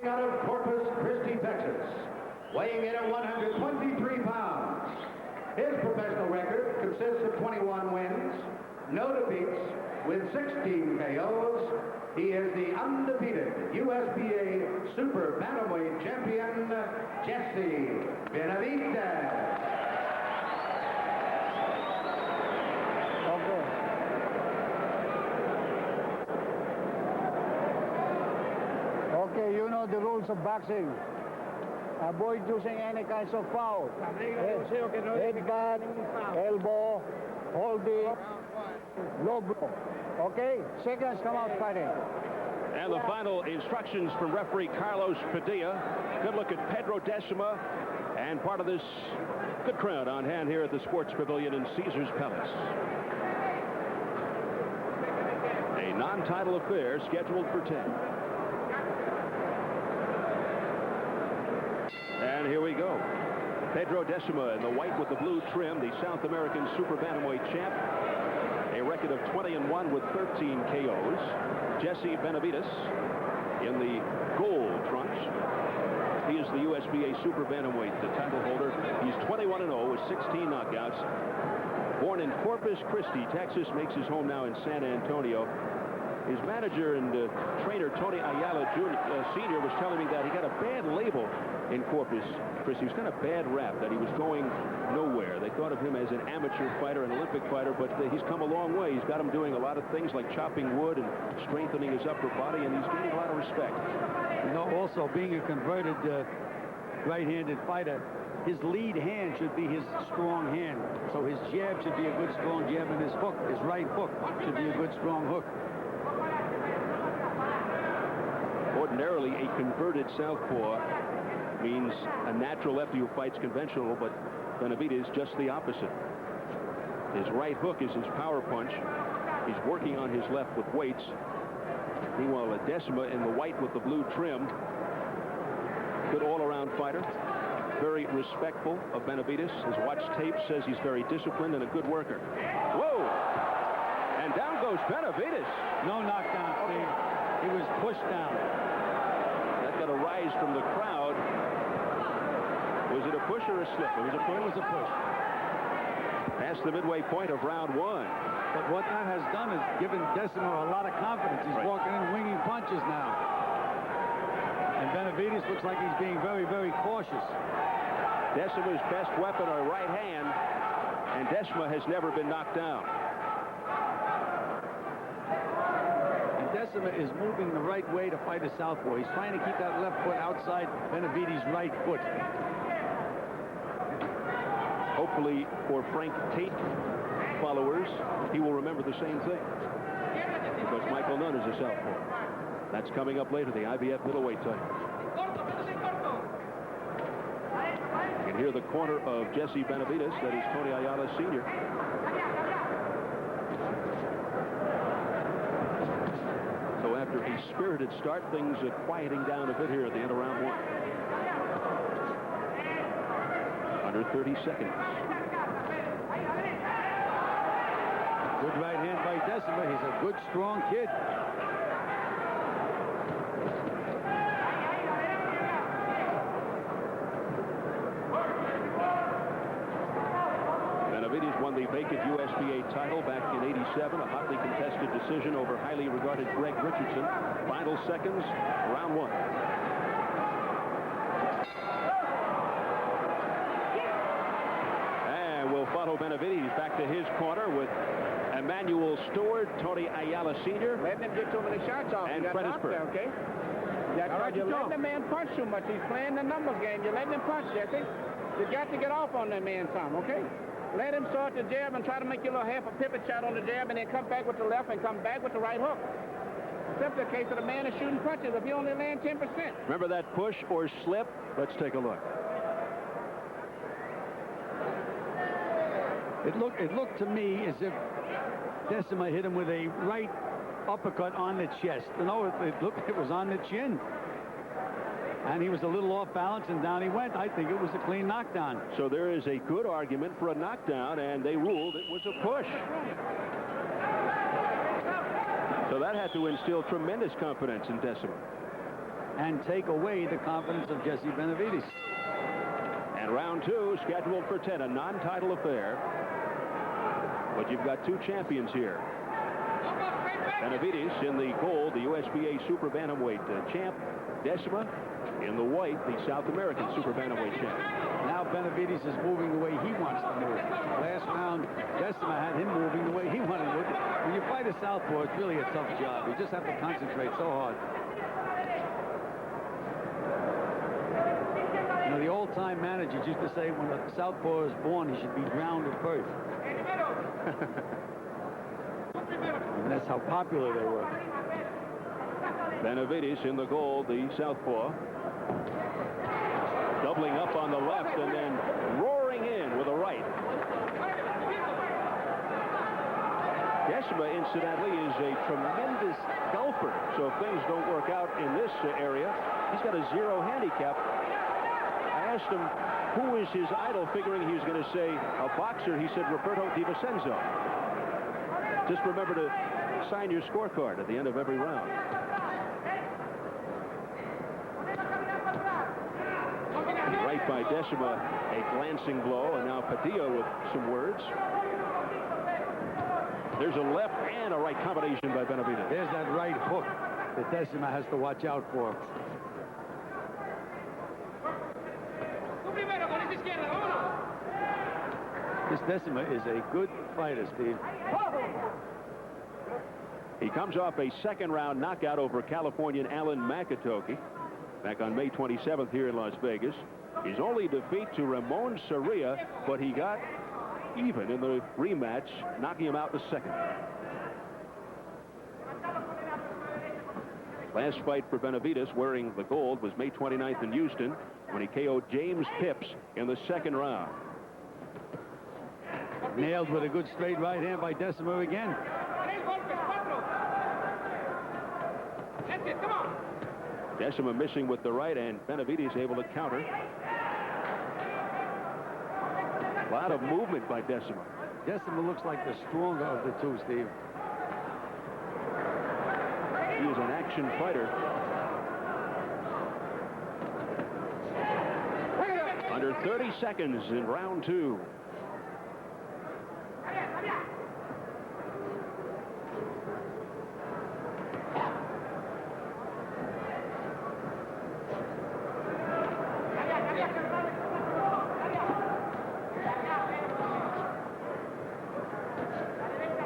Fighting out of Corpus Christi, Texas, weighing in at 123 pounds. His professional record consists of 21 wins, no defeats, with 16 KOs. He is the undefeated USBA Super Bantamweight Champion, Jesse Benavides. Okay, you know the rules of boxing. Avoid using any kinds of foul. Headbutt, elbow, holding, low blow. Okay, seconds come out fighting. And the final instructions from referee Carlos Padilla. Good look at Pedro Décima and part of this good crowd on hand here at the Sports Pavilion in Caesars Palace. A non-title affair scheduled for 10. And here we go. Pedro Décima in the white with the blue trim, the South American Super Bantamweight champ. A record of 20-1 with 13 KOs. Jesse Benavides in the gold trunks. He is the USBA Super Bantamweight, the title holder. He's 21-0 with 16 knockouts. Born in Corpus Christi, Texas, makes his home now in San Antonio. His manager and trainer, Tony Ayala Sr., was telling me that he got a bad label in Corpus Christi. He was kind of bad rap, that he was going nowhere. They thought of him as an amateur fighter, an Olympic fighter, but he's come a long way. He's got him doing a lot of things like chopping wood and strengthening his upper body, and he's gaining a lot of respect. You know, also being a converted right-handed fighter, his lead hand should be his strong hand. So his jab should be a good, strong jab, and his hook, his right hook, should be a good, strong hook. Ordinarily, a converted southpaw means a natural lefty who fights conventional, but Benavides just the opposite. His right hook is his power punch. He's working on his left with weights. Meanwhile, Décima in the white with the blue trim. Good all-around fighter. Very respectful of Benavides. His watch tape says he's very disciplined and a good worker. Whoa! And down goes Benavides. No knockdown, Steve. He was pushed down. That got a rise from the crowd. Was it a push or a slip? It was a push. It was a push. Past the midway point of round one. But what that has done is given Décima a lot of confidence. He's walking in winging punches now. And Benavides looks like he's being very, very cautious. Decima's best weapon, a right hand, and Décima has never been knocked down. And Décima is moving the right way to fight a southpaw. He's trying to keep that left foot outside Benavides' right foot. Hopefully, for Frank Tate followers, he will remember the same thing. Because Michael Nunn is a southpaw. That's coming up later, the IBF middleweight title. You can hear the corner of Jesse Benavides. That is Tony Ayala Sr. So after a spirited start, things are quieting down a bit here at the end of round one. Under 30 seconds. Good right hand by Décima. He's a good, strong kid. Benavides won the vacant USBA title back in '87, a hotly contested decision over highly regarded Greg Richardson. Final seconds, round one. Will follow Benavides back to his corner with Emmanuel Stewart, Tony Ayala Sr. Letting him get too many shots off. And Fred Isper. Okay? All right, you're letting the man punch too much. He's playing the numbers game. You're letting him punch, Jesse. You got to get off on that man some, okay? Let him start the jab and try to make you a little half a pivot shot on the jab and then come back with the left and come back with the right hook. Except the case of the man is shooting punches if you only land 10%. Remember that push or slip? Let's take a look. It looked to me as if Décima hit him with a right uppercut on the chest. No, it looked like it was on the chin. And he was a little off balance, and down he went. I think it was a clean knockdown. So there is a good argument for a knockdown, and they ruled it was a push. So that had to instill tremendous confidence in Décima. and take away the confidence of Jesse Benavides. And round 2 scheduled for 10, a non-title affair. But you've got 2 champions here. Benavides in the gold, the USBA Super Bantamweight champ. Décima in the white, the South American Super Bantamweight champ. Now Benavides is moving the way he wants to move. Last round, Décima had him moving the way he wanted to move. When you fight a southpaw, it's really a tough job. You just have to concentrate so hard. You know, the old-time managers used to say when a southpaw is born, he should be drowned at birth. And that's how popular they were. Benavides in the gold, the southpaw. Doubling up on the left and then roaring in with a right. Décima, incidentally, is a tremendous golfer. So if things don't work out in this area, he's got a 0 handicap. I asked him who is his idol, figuring he was going to say a boxer. He said Roberto Di Vincenzo. Just remember to sign your scorecard at the end of every round. Right by Décima, a glancing blow, and now Padilla with some words. There's a left and a right combination by Benavides. There's that right hook that Décima has to watch out for. This Décima is a good fighter, Steve. He comes off a second-round knockout over Californian Alan McAtokie back on May 27th here in Las Vegas. His only defeat to Ramon Soria, but he got even in the rematch, knocking him out in the second. Last fight for Benavides, wearing the gold, was May 29th in Houston when he KO'd James Phipps in the second round. Nailed with a good straight right hand by Décima again. Décima missing with the right, and Benavides able to counter. A lot of movement by Décima. Décima looks like the stronger of the two, Steve. He is an action fighter. Under 30 seconds in round 2.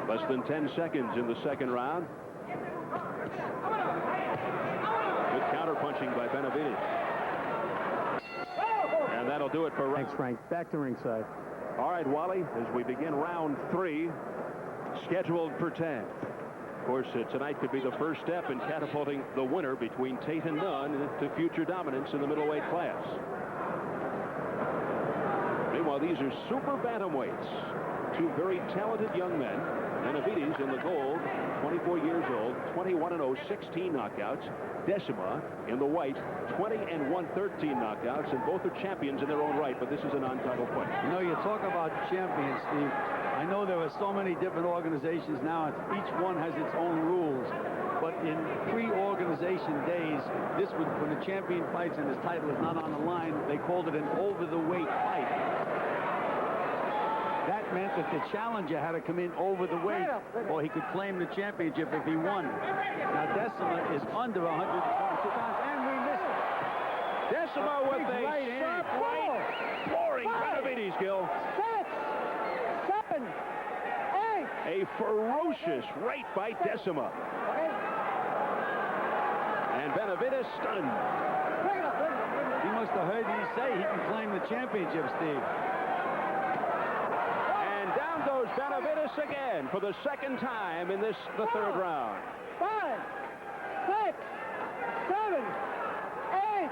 Less than 10 seconds in the second round. Good counter-punching by Benavides. And that'll do it for Thanks, Frank. Back to ringside. All right, Wally, as we begin round 3, scheduled for 10. Of course, tonight could be the first step in catapulting the winner between Tate and Nunn to future dominance in the middleweight class. Meanwhile, these are super bantamweights. 2 very talented young men. Benavides in the gold, 24 years old, 21-0, 16 knockouts. Décima in the white, 20-1, 13 knockouts, and both are champions in their own right, but this is a non-title fight. You know, you talk about champions, Steve. I know there are so many different organizations now, and each one has its own rules. But in pre-organization days, this would, when a champion fights and his title is not on the line, they called it an over-the-weight fight. That meant that the challenger had to come in over the weight, or he could claim the championship if he won. Now, Décima is under 122 pounds, and we missed it. Décima with a sharp right, flooring Benavides, Gil. 6, 7, 8. A ferocious right by Décima. And Benavides stunned. He must have heard you say he can claim the championship, Steve. Down goes Benavides again for the second time in the third round. 5, 6, 7, 8,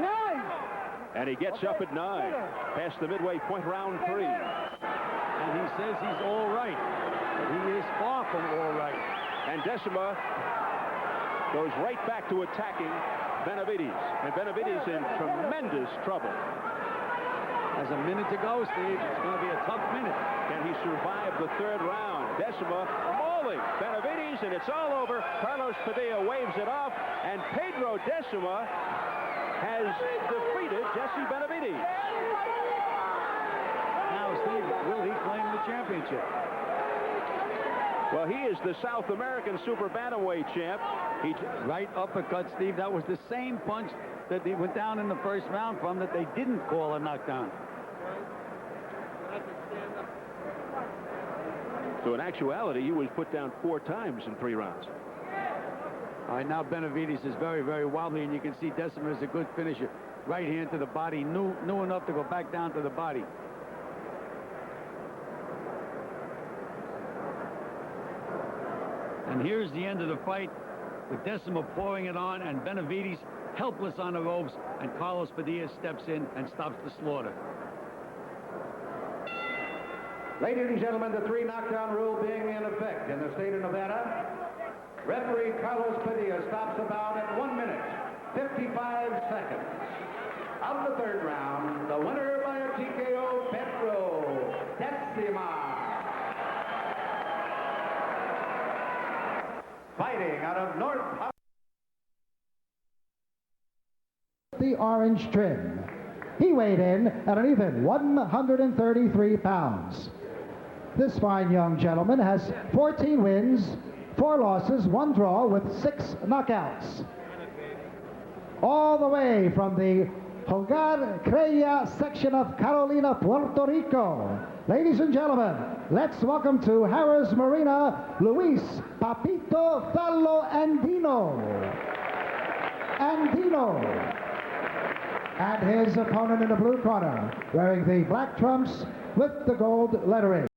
9. And he gets up at 9, past the midway point, round 3. And he says he's all right. He is far from all right. And Décima goes right back to attacking Benavides. And Benavides in tremendous trouble. There's a minute to go, Steve. It's going to be a tough minute. Can he survive the third round? Décima mauling quickly. Benavides, and it's all over. Carlos Padilla waves it off, and Pedro Décima has defeated Jesse Benavides. Now, Steve, will he claim the championship? Well, he is the South American Super Bantamweight champ. He right uppercut, Steve. That was the same punch that he went down in the first round from that they didn't call a knockdown. So in actuality, he was put down 4 times in 3 rounds. All right, now Benavides is very, very wobbly, and you can see Décima is a good finisher. Right hand to the body, knew enough to go back down to the body. And here's the end of the fight, with Décima pouring it on, and Benavides helpless on the ropes, and Carlos Padilla steps in and stops the slaughter. Ladies and gentlemen, the 3 knockdown rule being in effect in the state of Nevada, referee Carlos Padilla stops about at 1 minute, 55 seconds. Of the 3rd round, the winner by a TKO, Pedro Décima. Fighting out of North... The orange trim. He weighed in at an even 133 pounds. This fine young gentleman has 14 wins, 4 losses, 1 draw with 6 knockouts. All the way from the Hogar Creya section of Carolina, Puerto Rico. Ladies and gentlemen, let's welcome to Harrah's Marina, Luis Papito Fallo Andino. And his opponent in the blue corner, wearing the black trunks with the gold lettering.